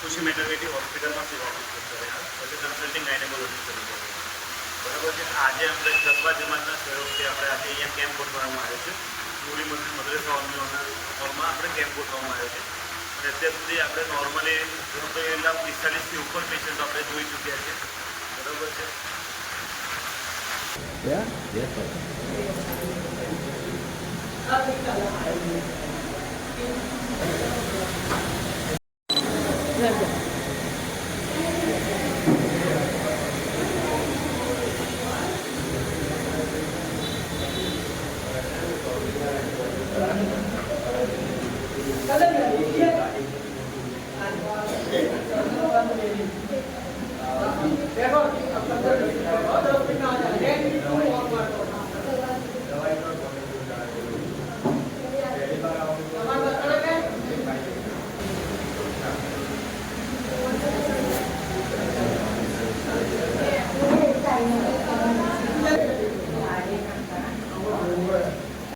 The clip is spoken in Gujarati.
ખુશી મેટર્નિટી હોસ્પિટલમાં સેવા આપું છું પછી કન્સલ્ટિંગ ગાયનેકોલોજી તરીકે બરાબર છે. આજે આપણે કસ્બા જમાતના સહયોગથી આપણે આજે અહીંયા કેમ્પ ગોઠવવામાં આવ્યો છે. મૂળી મદ્રેસા હોલમાં આપણે કેમ્પ ગોઠવવામાં આવ્યો છે. અને અત્યાર સુધી આપણે નોર્મલી 45થી ઉપર પેશન્ટ આપણે જોઈ ચૂક્યા છે. બરાબર છે. देखो